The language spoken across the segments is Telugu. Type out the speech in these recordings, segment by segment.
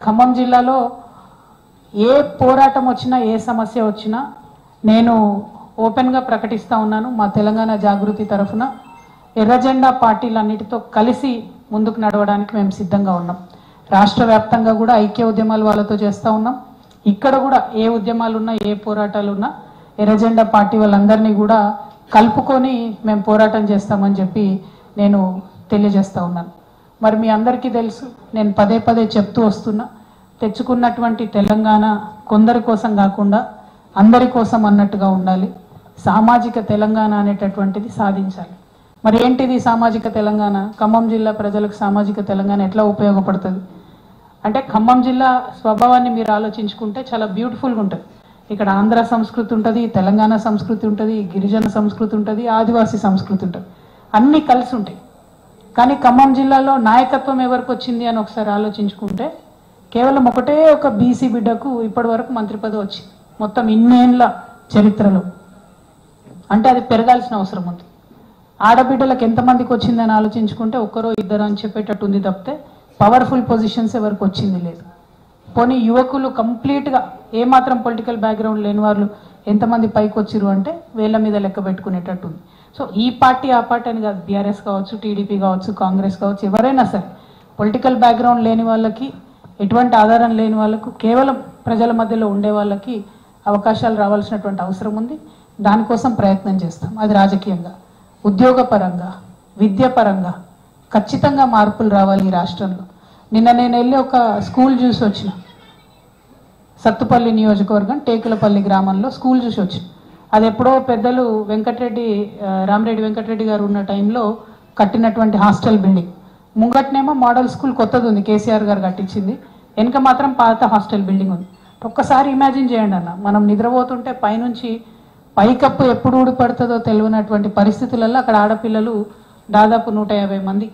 ఖమ్మం జిల్లాలో ఏ పోరాటం వచ్చినా ఏ సమస్య వచ్చినా నేను ఓపెన్గా ప్రకటిస్తా ఉన్నాను. మా తెలంగాణ జాగృతి తరఫున ఎర్రజెండా పార్టీలన్నిటితో కలిసి ముందుకు నడవడానికి మేము సిద్ధంగా ఉన్నాం. రాష్ట్ర వ్యాప్తంగా కూడా ఐక్య ఉద్యమాలు వాళ్ళతో చేస్తూ ఉన్నాం. ఇక్కడ కూడా ఏ ఉద్యమాలు ఉన్నా ఏ పోరాటాలు ఉన్నా ఎర్రజెండా పార్టీ వాళ్ళందరినీ కూడా కలుపుకొని మేము పోరాటం చేస్తామని చెప్పి నేను తెలియజేస్తూ ఉన్నాను. మరి మీ అందరికీ తెలుసు, నేను పదే పదే చెప్తూ వస్తున్నా, తెచ్చుకున్నటువంటి తెలంగాణ కొందరి కోసం కాకుండా అందరి కోసం అన్నట్టుగా ఉండాలి. సామాజిక తెలంగాణ అనేటటువంటిది సాధించాలి. మరి ఏంటిది సామాజిక తెలంగాణ? ఖమ్మం జిల్లా ప్రజలకు సామాజిక తెలంగాణ ఎట్లా ఉపయోగపడుతుంది అంటే, ఖమ్మం జిల్లా స్వభావాన్ని మీరు ఆలోచించుకుంటే చాలా బ్యూటిఫుల్గా ఉంటుంది. ఇక్కడ ఆంధ్ర సంస్కృతి ఉంటుంది, తెలంగాణ సంస్కృతి ఉంటుంది, గిరిజన సంస్కృతి ఉంటుంది, ఆదివాసీ సంస్కృతి ఉంటుంది, అన్నీ కలిసి ఉంటాయి. కానీ ఖమ్మం జిల్లాలో నాయకత్వం ఎవరికి వచ్చింది అని ఒకసారి ఆలోచించుకుంటే కేవలం ఒకటే ఒక బీసీ బిడ్డకు ఇప్పటి వరకు మంత్రి పదవి వచ్చింది మొత్తం ఇన్నేళ్ల చరిత్రలో. అంటే అది పెరగాల్సిన అవసరం ఉంది. ఆడబిడ్డలకు ఎంతమందికి వచ్చిందని ఆలోచించుకుంటే ఒక్కరో ఇద్దరు అని చెప్పేటట్టు ఉంది తప్పితే పవర్ఫుల్ పొజిషన్స్ ఎవరికి వచ్చింది లేదు. పోనీ యువకులు కంప్లీట్గా ఏమాత్రం పొలిటికల్ బ్యాక్గ్రౌండ్ లేని వాళ్ళు ఎంతమంది పైకి వచ్చిరు అంటే వేళ్ళ మీద లెక్క పెట్టుకునేటట్టు ఉంది. సో ఈ పార్టీ ఆ పార్టీ అని కాదు, బీఆర్ఎస్ కావచ్చు, టీడీపీ కావచ్చు, కాంగ్రెస్ కావచ్చు, ఎవరైనా సరే పొలిటికల్ బ్యాక్గ్రౌండ్ లేని వాళ్ళకి, ఎటువంటి ఆధారం లేని వాళ్ళకు, కేవలం ప్రజల మధ్యలో ఉండే వాళ్ళకి అవకాశాలు రావాల్సినటువంటి అవసరం ఉంది. దానికోసం ప్రయత్నం చేస్తాం. అది రాజకీయంగా, ఉద్యోగపరంగా, విద్యపరంగా ఖచ్చితంగా మార్పులు రావాలి ఈ రాష్ట్రంలో. నిన్న నేను వెళ్ళి ఒక స్కూల్ చూసి వచ్చిన, సత్తుపల్లి నియోజకవర్గం టేకులపల్లి గ్రామంలో స్కూల్ చూసి వచ్చిన. అది ఎప్పుడో పెద్దలు రామరెడ్డి వెంకటరెడ్డి గారు ఉన్న టైంలో కట్టినటువంటి హాస్టల్ బిల్డింగ్. ముంగట్నేమో మోడల్ స్కూల్ కొత్తది ఉంది, కేసీఆర్ గారు కట్టించింది. వెనుక మాత్రం పాత హాస్టల్ బిల్డింగ్ ఉంది. ఒక్కసారి ఇమాజిన్ చేయండి అన్న, మనం నిద్రపోతుంటే పైనుంచి పైకప్పు ఎప్పుడు ఊడిపడుతుందో తెలియనటువంటి పరిస్థితులలో అక్కడ ఆడపిల్లలు దాదాపు 150 మంది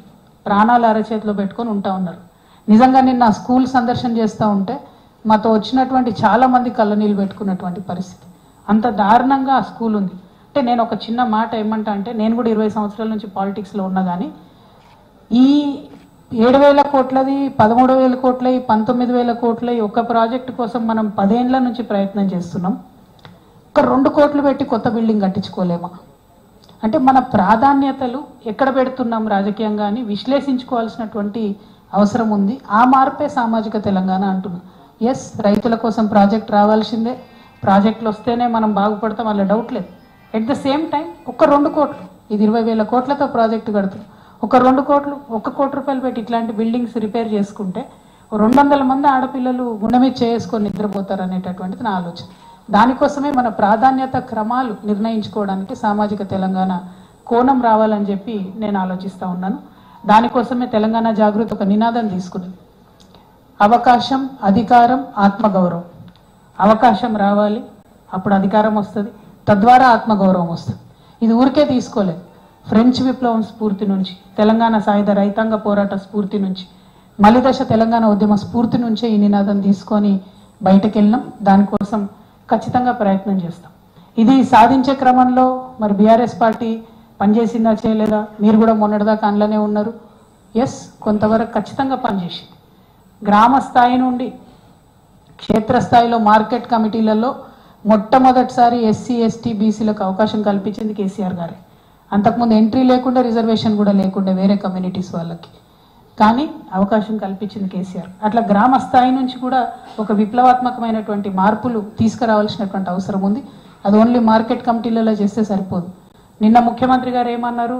ప్రాణాలు అరచేతిలో పెట్టుకొని ఉంటా ఉన్నారు. నిజంగా నిన్న స్కూల్ సందర్శన చేస్తూ ఉంటే మాతో వచ్చినటువంటి చాలామంది కళ్ళనీళ్ళు పెట్టుకున్నటువంటి పరిస్థితి. అంత దారుణంగా ఆ స్కూల్ ఉంది. అంటే నేను ఒక చిన్న మాట ఏమంటా అంటే, నేను కూడా 20 సంవత్సరాల నుంచి పాలిటిక్స్లో ఉన్నా కానీ ఈ 7,000 కోట్లది, 13,000 కోట్లది, 19,000 కోట్లది ఒక ప్రాజెక్టు కోసం మనం 10 ఏళ్ల నుంచి ప్రయత్నం చేస్తున్నాం. ఒక 2 కోట్లు పెట్టి కొత్త బిల్డింగ్ కట్టించుకోలేమా? అంటే మన ప్రాధాన్యతలు ఎక్కడ పెడుతున్నాం రాజకీయంగా అని విశ్లేషించుకోవాల్సినటువంటి అవసరం ఉంది. ఆ మార్పే సామాజిక తెలంగాణ అంటున్నాం. ఎస్, రైతుల కోసం ప్రాజెక్ట్ రావాల్సిందే, ప్రాజెక్టులు వస్తేనే మనం బాగుపడతాం, అలా డౌట్ లేదు. ఎట్ ద సేమ్ టైం ఒక 2 కోట్లు, ఇది 20,000 కోట్లతో ప్రాజెక్టు కడుతున్నాం, ఒక 2 కోట్లు, 1 కోటి రూపాయలు పెట్టి ఇట్లాంటి బిల్డింగ్స్ రిపేర్ చేసుకుంటే 200 మంది ఆడపిల్లలు గుండె మీద చేసుకొని నిద్రపోతారు అనేటటువంటిది నా ఆలోచన. దానికోసమే మన ప్రాధాన్యత క్రమాలు నిర్ణయించుకోవడానికి సామాజిక తెలంగాణ కోణం రావాలని చెప్పి నేను ఆలోచిస్తూ ఉన్నాను. దానికోసమే తెలంగాణ జాగృతి ఒక నినాదం తీసుకుంది, అవకాశం, అధికారం, ఆత్మగౌరవం. అవకాశం రావాలి, అప్పుడు అధికారం వస్తుంది, తద్వారా ఆత్మగౌరవం వస్తుంది. ఇది ఊరికే తీసుకోలేదు. ఫ్రెంచ్ విప్లవం స్ఫూర్తి నుంచి, తెలంగాణ సాయుధ రైతాంగ పోరాట స్ఫూర్తి నుంచి, మలిదశ తెలంగాణ ఉద్యమ స్ఫూర్తి నుంచే ఈ నినాదం తీసుకొని బయటకు వెళ్ళినాం. దానికోసం ఖచ్చితంగా ప్రయత్నం చేస్తాం. ఇది సాధించే క్రమంలో మరి బీఆర్ఎస్ పార్టీ పనిచేసిందా చేయలేదా? మీరు కూడా మొన్నటిదాకా అందులోనే ఉన్నారు. ఎస్, కొంతవరకు ఖచ్చితంగా పనిచేసింది. గ్రామ స్థాయి నుండి క్షేత్రస్థాయిలో మార్కెట్ కమిటీలలో మొట్టమొదటిసారి ఎస్సీ, ఎస్టీ, బీసీలకు అవకాశం కల్పించింది కేసీఆర్ గారే. అంతకుముందు ఎంట్రీ లేకుండా, రిజర్వేషన్ కూడా లేకుండా వేరే కమ్యూనిటీస్ వాళ్ళకి, కానీ అవకాశం కల్పించింది కేసీఆర్. అట్లా గ్రామ స్థాయి నుంచి కూడా ఒక విప్లవాత్మకమైనటువంటి మార్పులు తీసుకురావాల్సినటువంటి అవసరం ఉంది. అది ఓన్లీ మార్కెట్ కమిటీలలో చేస్తే సరిపోదు. నిన్న ముఖ్యమంత్రి గారు ఏమన్నారు,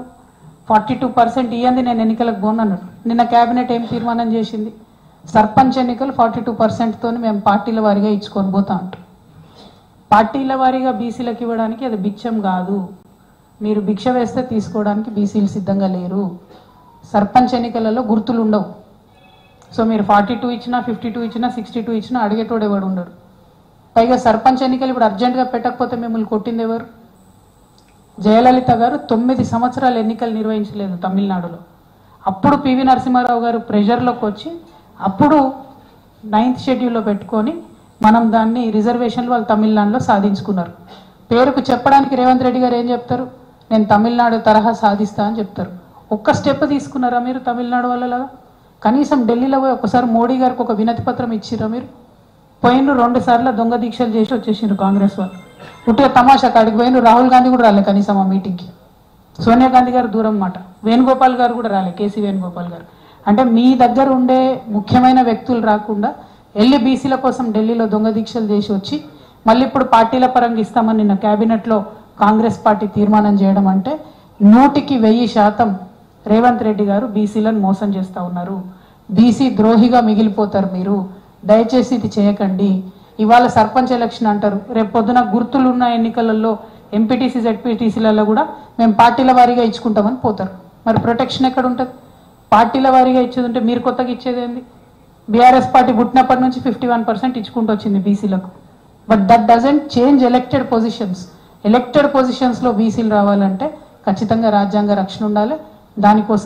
42% ఇయ్యంది నేను ఎన్నికలకు పోనన్నాడు. నిన్న కేబినెట్ ఏం తీర్మానం చేసింది, సర్పంచ్ ఎన్నికలు 42%తో మేము పార్టీల వారీగా ఇచ్చుకొని పోతా అంటారు. పార్టీల వారీగా బీసీలకు ఇవ్వడానికి అది బిచ్చం కాదు. మీరు భిక్ష వేస్తే తీసుకోవడానికి బీసీలు సిద్ధంగా లేరు. సర్పంచ్ ఎన్నికలలో గుర్తులు ఉండవు. సో మీరు 42 ఇచ్చినా, 52 ఇచ్చినా, 62 ఇచ్చినా అడిగేటోడు ఎవడు ఉండడు. పైగా సర్పంచ్ ఎన్నికలు ఇప్పుడు అర్జెంటుగా పెట్టకపోతే మిమ్మల్ని కొట్టింది ఎవరు? జయలలిత గారు 9 సంవత్సరాలు ఎన్నికలు నిర్వహించలేదు తమిళనాడులో. అప్పుడు పివి నరసింహారావు గారు ప్రెషర్లోకి వచ్చి అప్పుడు 9th షెడ్యూల్లో పెట్టుకొని మనం దాన్ని రిజర్వేషన్లు వాళ్ళు తమిళనాడులో సాధించుకున్నారు. పేరుకు చెప్పడానికి రేవంత్ రెడ్డి గారు ఏం చెప్తారు, నేను తమిళనాడు తరహా సాధిస్తా అని చెప్తారు. ఒక్క స్టెప్ తీసుకున్నారా మీరు తమిళనాడు వాళ్ళలాగా? కనీసం ఢిల్లీలో పోయి ఒకసారి మోడీ గారికి ఒక వినతి పత్రం ఇచ్చిరా మీరు? పోయినరు 2 సార్లు దొంగ దీక్షలు చేసి వచ్చేసిండ్రు కాంగ్రెస్ వాళ్ళు. పుట్టిన తమాషా కాడికి పోయినరు. రాహుల్ గాంధీ కూడా రాలే కనీసం ఆ మీటింగ్కి. సోనియా గాంధీ గారు దూరం మాట, వేణుగోపాల్ గారు కూడా రాలే, కేసీ వేణుగోపాల్ గారు. అంటే మీ దగ్గర ఉండే ముఖ్యమైన వ్యక్తులు రాకుండా వెళ్ళి బీసీల కోసం ఢిల్లీలో దొంగ దీక్షలు చేసి వచ్చి మళ్ళీ ఇప్పుడు పార్టీల పరంగా ఇస్తామని నిన్న క్యాబినెట్లో కాంగ్రెస్ పార్టీ తీర్మానం చేయడం అంటే 100% రేవంత్ రెడ్డి గారు బీసీలను మోసం చేస్తూ ఉన్నారు. బీసీ ద్రోహిగా మిగిలిపోతారు మీరు. దయచేసి ఇది చేయకండి. ఇవాళ సర్పంచ్ ఎలక్షన్ అంటారు, రేపు పొద్దున గుర్తులున్న ఎన్నికలలో ఎంపీటీసీ జెడ్పీటీసీలలో కూడా మేము పార్టీల వారీగా ఇచ్చుకుంటామని పోతారు. మరి ప్రొటెక్షన్ ఎక్కడ ఉంటుంది? పార్టీల వారీగా ఇచ్చేది ఉంటే మీరు కొత్తగా ఇచ్చేది ఏంది? బీఆర్ఎస్ పార్టీ పుట్టినప్పటి నుంచి 51% ఇచ్చుకుంటూ వచ్చింది బీసీలకు. But that doesn't change elected positions. Elected పొజిషన్స్లో బీసీలు రావాలంటే ఖచ్చితంగా రాజ్యాంగ రక్షణ ఉండాలి. దానికోసం